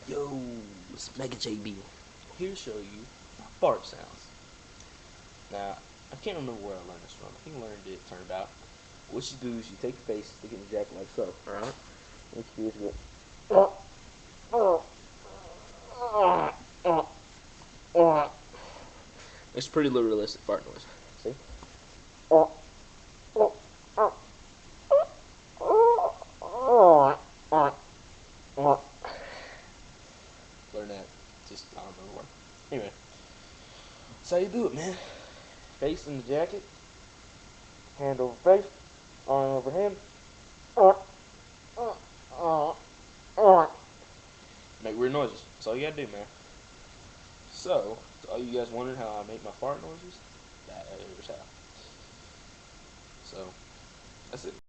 Yo, it's MegaJaybee. Here to show you my fart sounds. Now, I can't remember where I learned this from. I think I learned it turnabout. What you do is you take your face, stick it in the jacket like so, alright? What you do is you go. It's a pretty little realistic fart noise. See? Learn that just I don't know where. Anyway, that's how you do it, man. Face in the jacket, hand over face, arm over hand. Make weird noises. That's all you gotta do, man. So, to all you guys wondering how I make my fart noises, that is how. So, that's it.